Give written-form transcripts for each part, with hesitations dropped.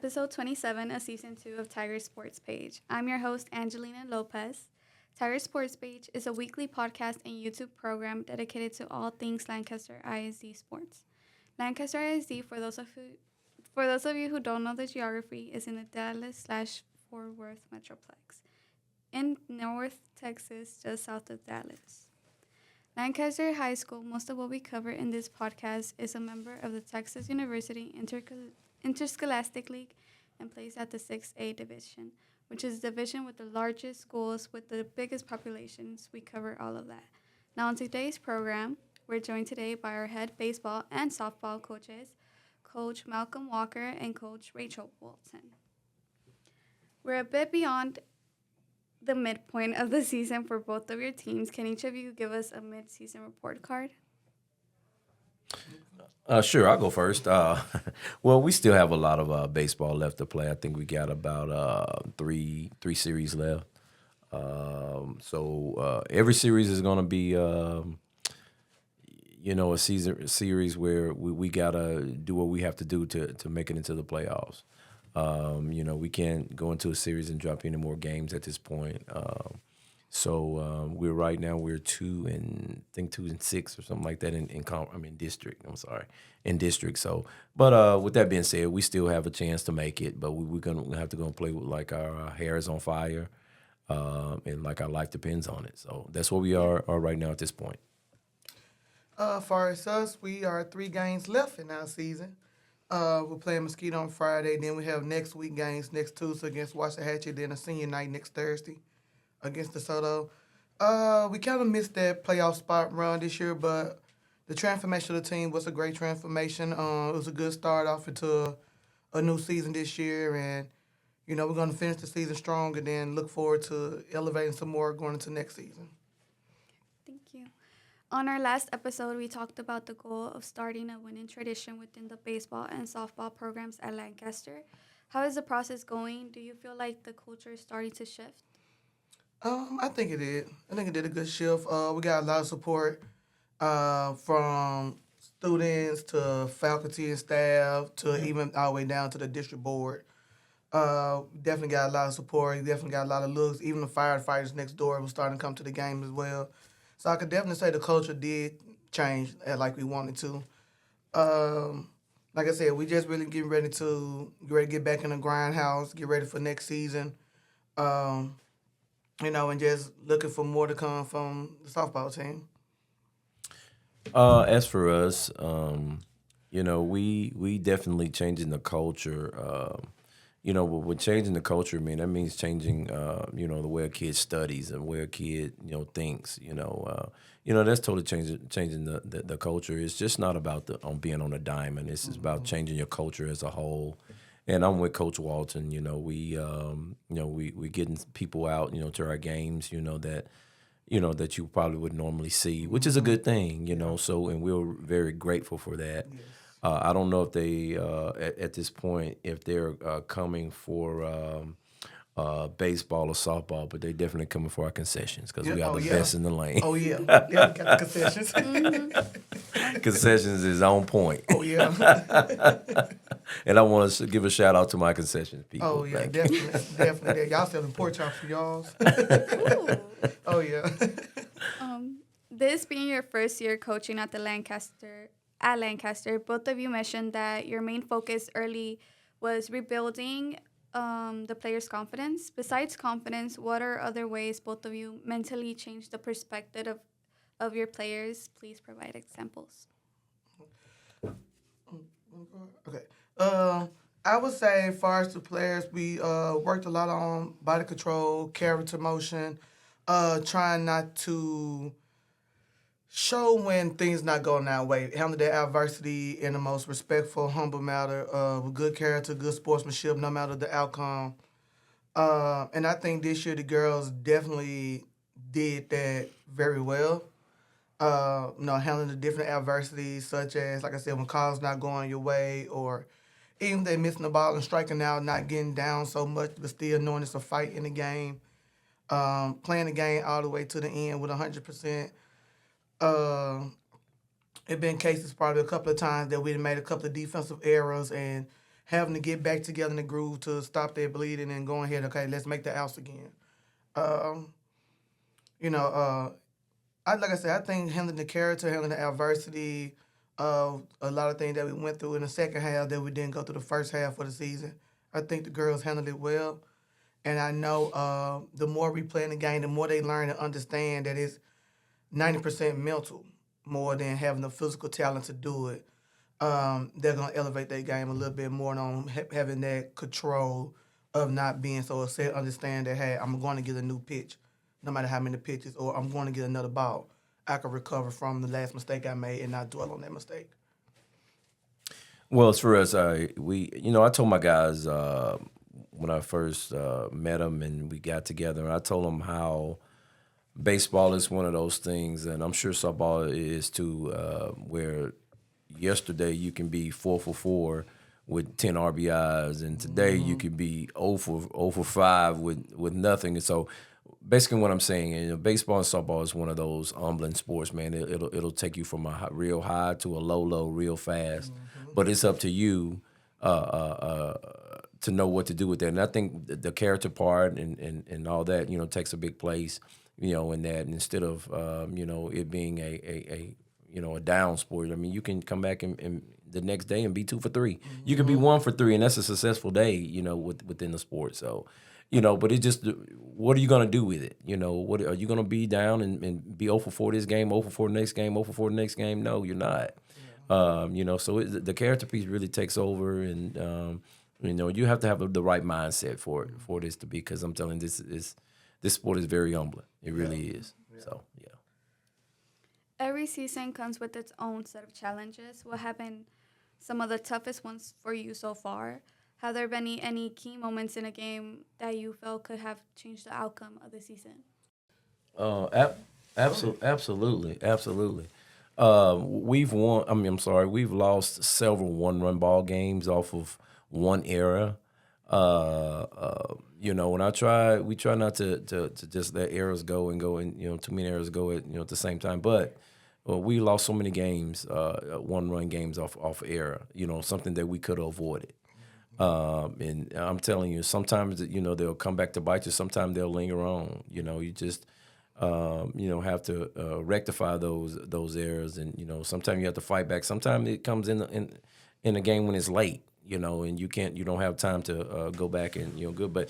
episode 27 of season 2 of Tiger Sports Page. I'm your host, Angelina Lopez. Tiger Sports Page is a weekly podcast and YouTube program dedicated to all things Lancaster ISD sports. Lancaster ISD, for those of you who don't know the geography, is in the Dallas/Fort Worth metroplex in North Texas, just south of Dallas. Lancaster High School, most of what we cover in this podcast, is a member of the Texas University Interscholastic League and plays at the 6A division, which is the division with the largest schools with the biggest populations. We cover all of that. Now, on today's program, we're joined today by our head baseball and softball coaches, Coach Malcolm Walker and Coach Rachel Walton. We're a bit beyond the midpoint of the season for both of your teams. Can each of you give us a mid-season report card? Sure, I'll go first. Well, we still have a lot of baseball left to play. I think we got about three series left. So every series is going to be, a series where we got to do what we have to do to make it into the playoffs. We can't go into a series and drop any more games at this point. So we're 2-6 or something like that in district. I'm sorry, in district. So, but with that being said, we still have a chance to make it. But we're gonna have to go and play with like our hair is on fire, and like our life depends on it. So that's where we are right now at this point. Far as us, we are 3 games left in our season. We're playing Mesquite on Friday. Then we have next week games next Tuesday against Waxahachie. Then a senior night next Thursday against DeSoto. We kind of missed that playoff spot run this year, but the transformation of the team was a great transformation. It was a good start off into a new season this year, and, we're going to finish the season strong and then look forward to elevating some more going into next season. Thank you. On our last episode, we talked about the goal of starting a winning tradition within the baseball and softball programs at Lancaster. How is the process going? Do you feel like the culture is starting to shift? I think it did. I think it did a good shift. We got a lot of support from students to faculty and staff to even all the way down to the district board. Definitely got a lot of support. Definitely got a lot of looks. Even the firefighters next door were starting to come to the game as well. So I could definitely say the culture did change like we wanted to. Like I said, we just really getting ready to get back in the grindhouse, get ready for next season. And just looking for more to come from the softball team. As for us, we definitely changing the culture. With changing the culture, that means changing, the way a kid studies and where a kid, thinks. That's totally changing the culture. It's just not about being on a diamond. It's about changing your culture as a whole. And I'm with Coach Walton. We getting people out, to our games, that you probably would normally see, which is a good thing, So, and we're very grateful for that. Yes. I don't know if they, at this point, if they're coming for baseball or softball, but they definitely coming for our concessions because we are the best in the lane. Oh, yeah. We got the concessions. Concessions is on point. Oh, yeah. And I want to give a shout out to my concessions people. Oh, yeah, definitely. Y'all selling pork chops for y'all. Oh, yeah. This being your first year coaching at Lancaster, both of you mentioned that your main focus early was rebuilding the players' confidence. Besides confidence, what are other ways both of you mentally changed the perspective of your players? Please provide examples. Okay. I would say as far as the players, we worked a lot on body control, character motion, trying not to show when things not going our way. Handle that adversity in the most respectful, humble manner, with good character, good sportsmanship, no matter the outcome. And I think this year the girls definitely did that very well. Handling the different adversities, such as, like I said, when calls not going your way, or even if they missing the ball and striking out, not getting down so much, but still knowing it's a fight in the game. Playing the game all the way to the end with 100%. It been cases probably a couple of times that we made a couple of defensive errors and having to get back together in the groove to stop that bleeding and going ahead, okay, let's make the outs again. Um, you know, like I said, I think handling the character, handling the adversity, a lot of things that we went through in the second half that we didn't go through the first half of the season. I think the girls handled it well. And I know the more we play in the game, the more they learn and understand that it's 90% mental more than having the physical talent to do it. They're going to elevate their game a little bit more on having that control of not being so upset, understand that, hey, I'm going to get a new pitch, no matter how many pitches, or I'm going to get another ball. I can recover from the last mistake I made and not dwell on that mistake. Well, as for us, I told my guys when I first met them and we got together, and I told them how baseball is one of those things, and I'm sure softball is too, where yesterday you can be 4 for 4 with 10 RBIs, and today you could be 0 for 5 with nothing. And so basically what I'm saying, baseball and softball is one of those humbling sports, man. It'll take you from a real high to a low real fast. But it's up to you to know what to do with that. And I think the character part and all that, takes a big place, in that. And instead of, it being a down sport, I mean, you can come back and the next day and be 2 for 3. You can be 1 for 3, and that's a successful day, within the sport. So, but it's just, what are you going to do with it? What are you going to be down and be 0 for 4 this game, 0 for 4 next game, 0 for 4 next game? No, you're not. So the character piece really takes over, and you have to have the right mindset for this to be, because I'm telling you, this sport is very humbling. It really is. Yeah. So yeah. Every season comes with its own set of challenges. What have been some of the toughest ones for you so far? Have there been any key moments in a game that you felt could have changed the outcome of the season? Absolutely. We've won. We've lost several one-run ball games off of one era. We try not to just let errors go and too many errors go at the same time. But we lost so many games, one-run games off error. Something that we could have avoided. And I'm telling you, sometimes they'll come back to bite you. Sometimes they'll linger on. You just have to rectify those errors, and sometimes you have to fight back. Sometimes it comes in a game when it's late, and you don't have time to go back and good. But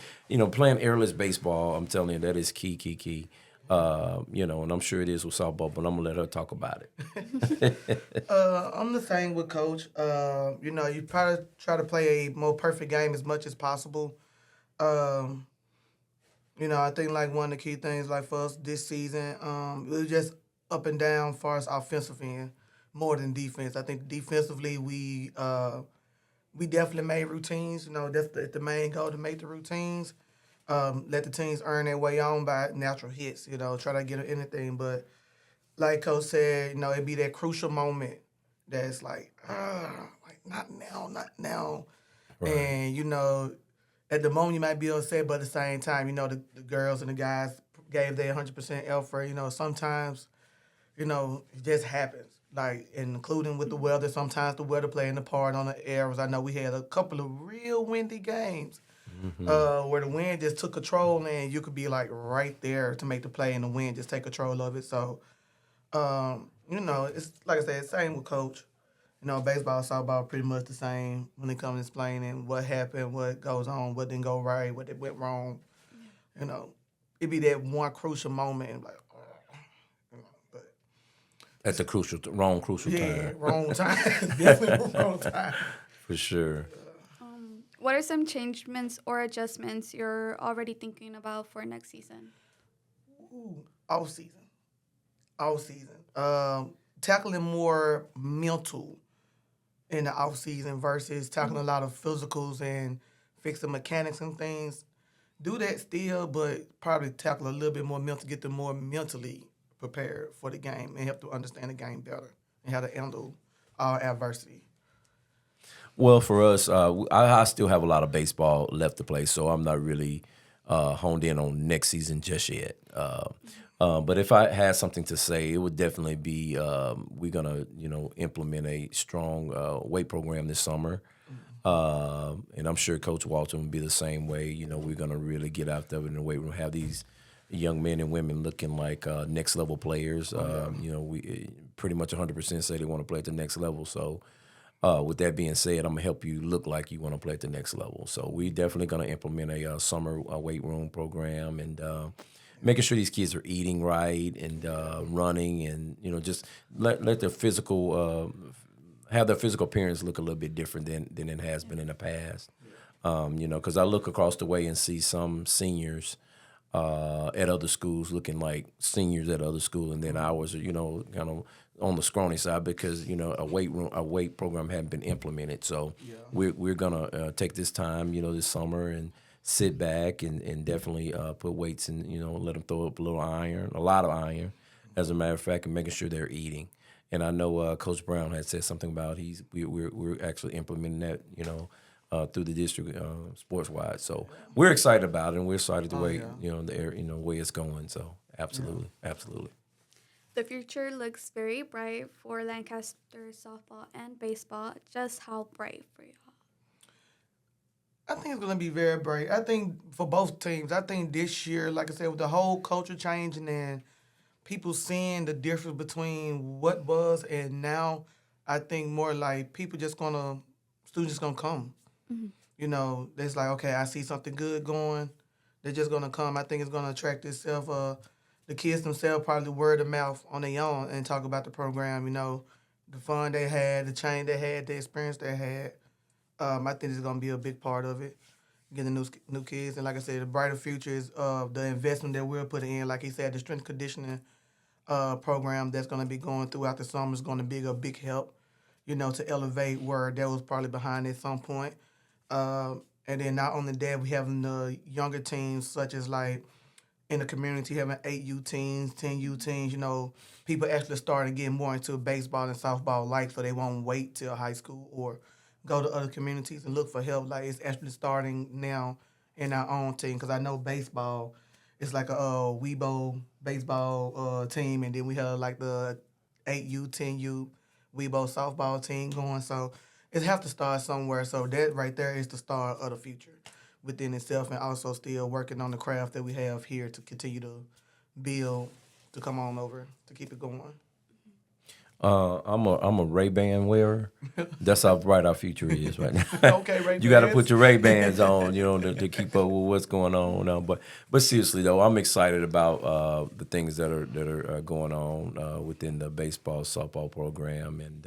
playing errorless baseball, I'm telling you, that is key. And I'm sure it is with softball, but I'm gonna let her talk about it. I'm the same with Coach. You probably try to play a more perfect game as much as possible. I think like one of the key things like for us this season, it was just up and down as far as offensive end more than defense. I think defensively we definitely made routines. That's the main goal, to make the routines. Let the teams earn their way on by natural hits, try to get anything. But like Coach said, it'd be that crucial moment that's like not now. Right. And, at the moment you might be upset, but at the same time, the girls and the guys gave their 100% effort. Sometimes, it just happens. Like, including with the weather, sometimes the weather playing a part on the errors. I know we had a couple of real windy games. Where the wind just took control, and you could be like right there to make the play, and the wind just take control of it. So, it's like I said, same with Coach. Baseball, softball, pretty much the same when it comes to explaining what happened, what goes on, what didn't go right, what went wrong. It'd be that one crucial moment, and like, but that's a wrong crucial time. Yeah, wrong time. Definitely wrong time. For sure. What are some changements or adjustments you're already thinking about for next season? Off season. Tackling more mental in the off season versus tackling a lot of physicals and fixing mechanics and things. Do that still, but probably tackle a little bit more mental, get them more mentally prepared for the game and help to understand the game better and how to handle adversity. Well, for us, I still have a lot of baseball left to play, so I'm not really honed in on next season just yet. But if I had something to say, it would definitely be we're gonna implement a strong weight program this summer. And I'm sure Coach Walton will be the same way. You know, we're gonna really get out there in the weight room, have these young men and women looking like next level players. You know, we pretty much 100% say they want to play at the next level. So, with that being said, I'm gonna help you look like you want to play at the next level. So we definitely gonna implement a summer weight room program and making sure these kids are eating right and running and just let their physical have their physical appearance look a little bit different than it has been in the past. Because I look across the way and see some seniors at other schools looking like seniors at other schools, and then ours are, kind of on the scrawny side because, a weight program hadn't been implemented. So we're gonna take this time, this summer and sit back and definitely put weights and, let them throw up a lot of iron, as a matter of fact, and making sure they're eating. And I know Coach Brown had said something about we're actually implementing that, through the district sports wide. So we're excited about it, and we're excited the way the way it's going. So absolutely. The future looks very bright for Lancaster softball and baseball. Just how bright for y'all? I think it's going to be very bright. I think for both teams, I think this year, like I said, with the whole culture changing and people seeing the difference between what was and now, I think more like students gonna come. Mm-hmm. It's like, okay, I see something good going. They're just gonna come. I think it's gonna attract itself. The kids themselves probably word of mouth on their own and talk about the program. The fun they had, the change they had, the experience they had. I think it's gonna be a big part of it. Getting new kids, and like I said, the brighter future is the investment that we're putting in. Like he said, the strength conditioning program that's going to be going throughout the summer is going to be a big help, to elevate where that was probably behind at some point. And then not only that, we having the younger teams, such as like in the community, having 8U teams, 10U teams, people actually starting to get more into baseball and softball so they won't wait till high school or go to other communities and look for help. Like, it's actually starting now in our own team, because I know baseball, it's like a Weibo baseball team, and then we have like the 8U, 10U Weibo softball team going. So it have to start somewhere. So that right there is the start of the future within itself, and also still working on the craft that we have here to continue to build, to come on over, to keep it going. I'm a Ray-Ban wearer. That's how bright our future is right now. Okay, Ray-Bans. You got to put your Ray-Bans on, to keep up with what's going on. But seriously though, I'm excited about the things that are going on within the baseball softball program, and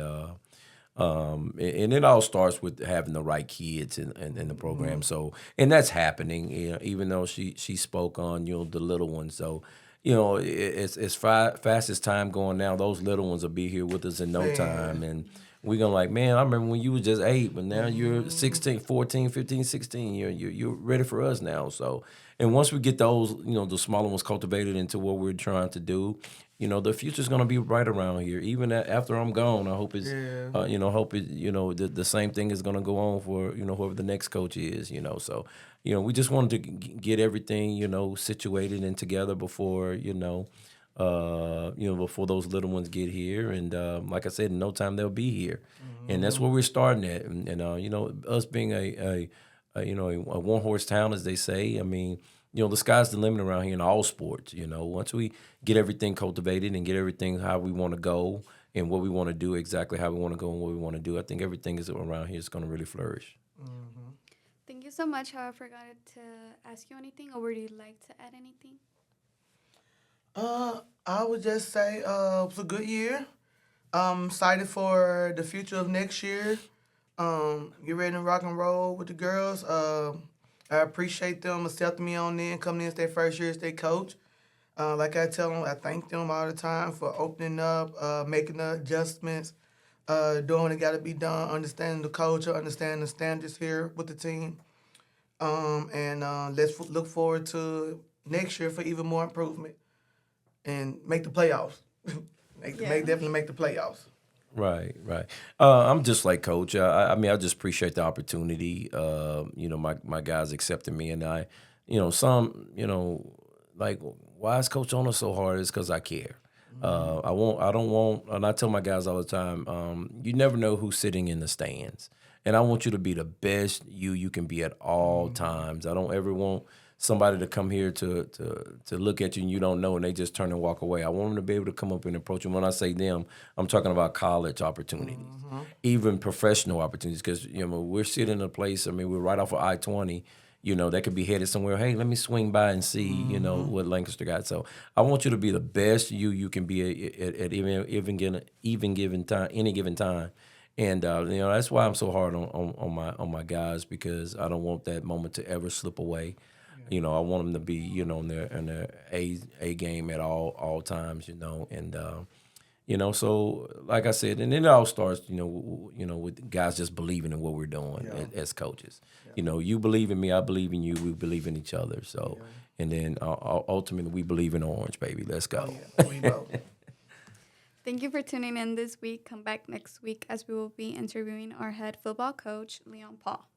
it all starts with having the right kids in the program. So, and that's happening. Even though she spoke on the little ones, so. It's fast as time going now. Those little ones will be here with us in no time. And we're going to like, man, I remember when you were just 8, but now you're 16, 14, 15, 16. You're ready for us now. So, and once we get those, the smaller ones cultivated into what we're trying to do, the future's going to be right around here. Even after I'm gone, I hope it's, the same thing is going to go on for, whoever the next coach is, So, we just wanted to get everything, situated and together before, before those little ones get here. And like I said, in no time they'll be here. Mm-hmm. And that's where we're starting at. And us being a one-horse town, as they say, I mean, the sky's the limit around here in all sports. Once we get everything cultivated and get everything how we want to go and what we want to do, exactly how we want to go and what we want to do, I think everything is around here is going to really flourish. Mm-hmm. Thank you so much. I forgot to ask you anything, or would you like to add anything? I would just say it was a good year. I'm excited for the future of next year. Get ready to rock and roll with the girls. I appreciate them accepting me on in, coming in as their first year as their coach. Like I tell them, I thank them all the time for opening up, making the adjustments, doing what got to be done, understanding the culture, understanding the standards here with the team. And let's look forward to next year for even more improvement and make the playoffs. Definitely make the playoffs. Right. I'm just like Coach. I mean, I just appreciate the opportunity. My guys accepted me, and I, like, why is Coach on us so hard? It's because I care. I don't want, and I tell my guys all the time, you never know who's sitting in the stands. And I want you to be the best you can be at all times. I don't ever want somebody to come here to look at you and you don't know and they just turn and walk away. I want them to be able to come up and approach you. When I say them, I'm talking about college opportunities, even professional opportunities, because we're sitting in a place, we're right off of I-20, that could be headed somewhere. Hey, let me swing by and see, what Lancaster got. So I want you to be the best you can be at even given time, any given time. And that's why I'm so hard on my guys, because I don't want that moment to ever slip away. I want them to be, in their A game at all times, and so like I said, and then it all starts, with guys just believing in what we're doing as coaches. You believe in me, I believe in you, we believe in each other. So, and then ultimately we believe in Orange, baby. Let's go. We know. Thank you for tuning in this week. Come back next week as we will be interviewing our head football coach, Leon Paul.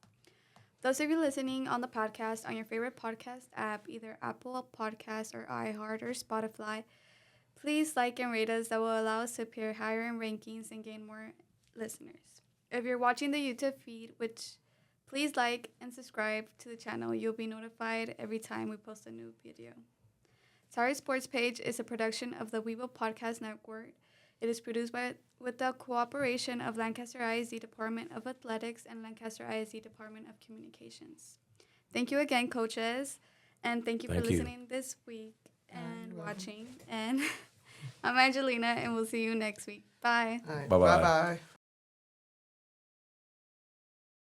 Those of you listening on the podcast on your favorite podcast app, either Apple Podcasts or iHeart or Spotify, please like and rate us. That will allow us to appear higher in rankings and gain more listeners. If you're watching the YouTube feed, please like and subscribe to the channel. You'll be notified every time we post a new video. Sorry Sports Page is a production of the Weebo Podcast Network. It is produced with the cooperation of Lancaster ISD Department of Athletics and Lancaster ISD Department of Communications. Thank you again, coaches, and thank you for listening this week and watching. And I'm Angelina, and we'll see you next week. Bye. All right. Bye-bye. Bye-bye.